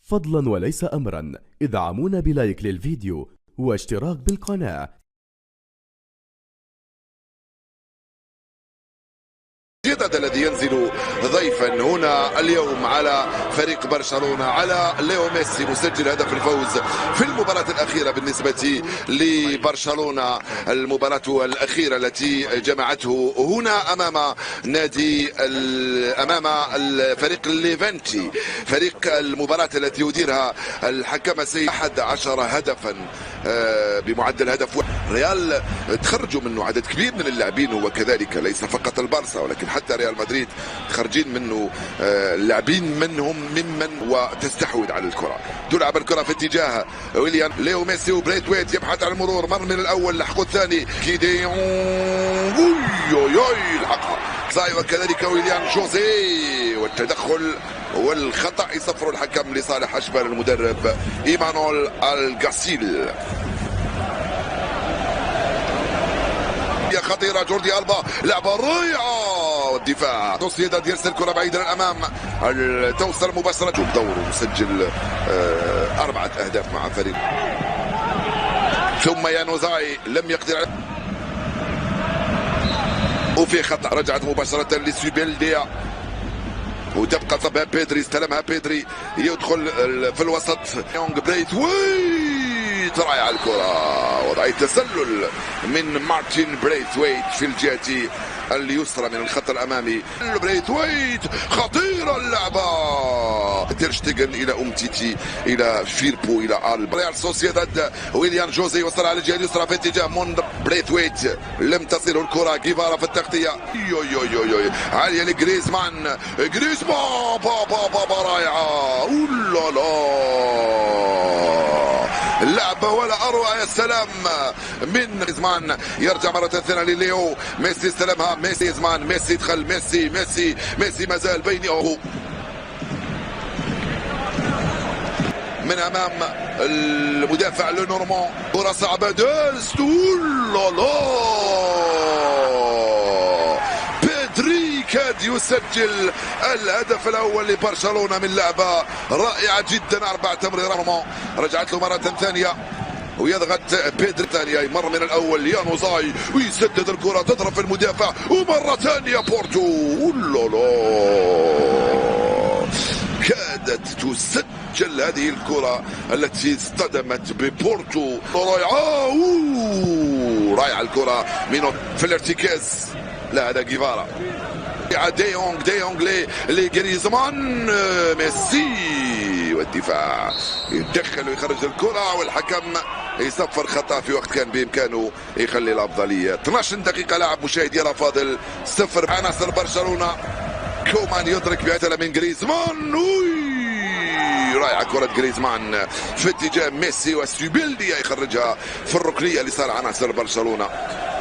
فضلا وليس أمرا ادعمونا بلايك للفيديو واشتراك بالقناة. سوسيداد الذي ينزل ضيفا هنا اليوم على فريق برشلونة، على ليو ميسي مسجل هدف الفوز في المباراة الأخيرة بالنسبة لبرشلونة، المباراة الأخيرة التي جمعته هنا أمام الفريق الليفانتي، فريق المباراة التي يديرها الحكم سي 11 هدفا بمعدل هدف. ريال تخرجوا منه عدد كبير من اللاعبين، وكذلك ليس فقط البارسا ولكن حتى ريال مدريد خارجين منه اللاعبين منهم ممن وتستحوذ على الكرة. تلعب الكرة في اتجاه ويليان ليو ميسي وبريت ويت يبحث عن المرور، مر من الأول لحقه الثاني كيديون الحقها صاي، وكذلك ويليان جوزي والتدخل والخطأ يصفر الحكم لصالح أشبال المدرب إيمانويل الغاسيل. خطيرة جوردي ألبا، لعبة رائعة والدفاع سوسيداد يرسل كرة بعيدا الأمام، توصل مباشرة بدوره مسجل 4 أهداف مع فريق. ثم يانوزاي لم يقدر على وفي خطأ، رجعت مباشرة لسوبيلديا وتبقى صبها بيدري، استلمها بيدري يدخل في الوسط يونغ بريت ويت، رائعة الكرة، وضعية تسلل من مارتين بريثويت في الجهة اليسرى من الخط الأمامي. بريثويت خطيرة اللعبة، تيرشتيغن إلى أمتيتي إلى فيربو إلى ألبا. ريال سوسيداد ويليان جوزي وصل على الجهة اليسرى في اتجاه موند بريثويت، لم تصله الكرة، كيفارا في التغطية عالية لجريزمان، جريزمان بابا رائعة، اولالا اللعبة ولا أروع، يا سلام من جريزمان، يرجع مرة ثانية لليو ميسي، استلمها ميسي زمان، ميسي دخل، ميسي ما زال بينه من امام المدافع لونورمان، كرة صعبة دست، بيدري كاد يسجل الهدف الاول لبرشلونة من لعبة رائعة جدا. 4 تمريرات، رجعت له مرة ثانية ويضغط بيدري ثانية، يمر من الأول يانوزاي ويسدد الكرة، تضرب في المدافع ومرة ثانية بورتو، كادت تسجل هذه الكرة التي اصطدمت ببورتو، رائعة الكرة من في الارتكاز، لا هذا جيفارا، ديونغ لجريزمان، ميسي والدفاع يدخل ويخرج الكرة، والحكم يصفر خطأ في وقت كان بإمكانه يخلي الأفضلية. 12 دقيقة لعب مشاهدي يرى فاضل 0 عناصر برشلونة. كومان يدرك بهدف من جريزمان، رائعة كرة جريزمان في اتجاه ميسي، وسوبيلديا يخرجها في الركنية لصالح عناصر برشلونة.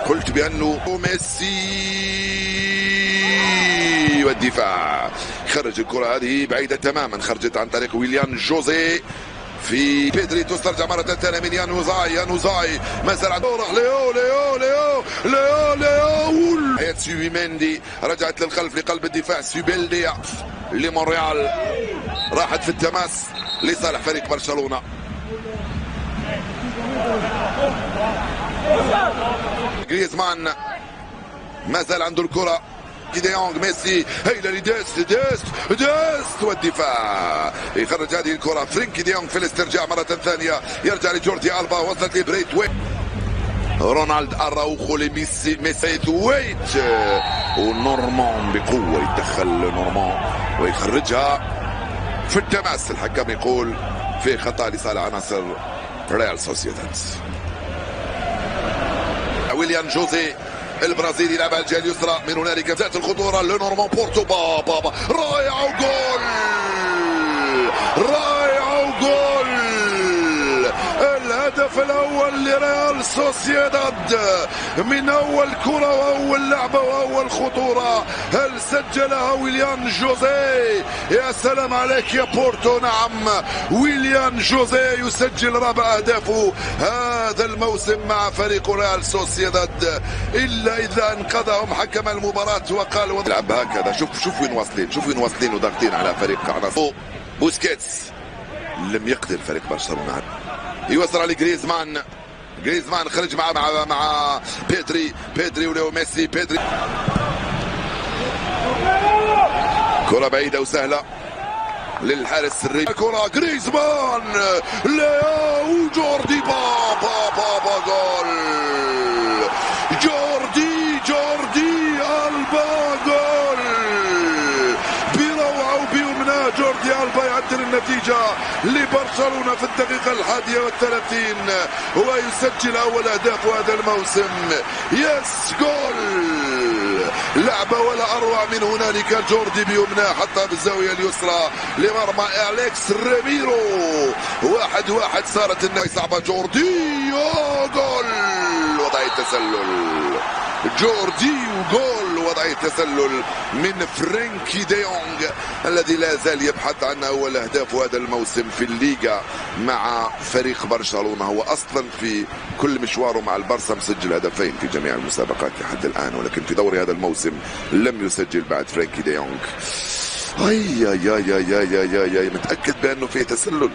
قلت بأنه ميسي والدفاع خرج الكرة هذه بعيدة تماما، خرجت عن طريق ويليان جوزي في بيدري، تسترجع مرة ثانية من يانوزاي ما زال عنده ليو سوبيميندي، رجعت للخلف لقلب الدفاع سوبيلديا لمونريال، راحت في التماس لصالح فريق برشلونة. جريزمان ما زال عنده الكرة، ديونغ ميسي هيلا لديست والدفاع يخرج هذه الكرة، فرينكي ديونغ في الاسترجاع مرة ثانية، يرجع لجوردي ألبا، وصلت لبريت ويت، رونالد أراوخو لميسي ويت، ونورمان بقوة يتدخل نورمان ويخرجها في التماس. الحكم يقول في خطأ لصالح عناصر ريال سوسيداد. ويليان جوزي البرازيلي لعبها الجهه اليسرى، من هنالك ذات الخطوره لنورمان بورتو، بابا رائع وجول، الهدف الاول لريال سوسيداد من اول كره واول لعبه واول خطوره، هل سجلها ويليان جوزي؟ يا سلام عليك يا بورتو. نعم، ويليان جوزي يسجل 4 أهدافه هذا الموسم مع فريق ريال سوسيداد، الا اذا انقذهم حكم المباراه وقال العب هكذا. شوف وين واصلين، وضاغطين على فريق عناصر. بوسكيتس لم يقدر فريق برشلونة. يوصل على جريزمان خرج مع بيدري ولو ميسي. بيدري كرة بعيدة وسهلة للحارس الري. كرة جريزمان لياو جوردي بابا جول. جوردي ألبا جول بروعة وبيمنى. جوردي ألبا يعدل النتيجة لبرشلونة في الدقيقة 31 ويسجل أول أهداف هذا الموسم. يس جول، لعبة ولا أروع من هنالك. جوردي بيمنى حتى بالزاوية اليسرى لمرمى أليكس ريميرو. 1-1 صارت النهاية صعبة. جوردي جول، وضعية تسلل. جوردي وجول، وضعية تسلل من فرانكي ديونغ الذي لا زال يبحث عن أول أهداف هذا الموسم في الليغا مع فريق برشلونة. هو أصلا في كل مشواره مع البارسا مسجل هدفين في جميع المسابقات لحد الآن، ولكن في دوري هذا الموسم لم يسجل بعد فرانكي ديونغ. متأكد بأنه فيه تسلل.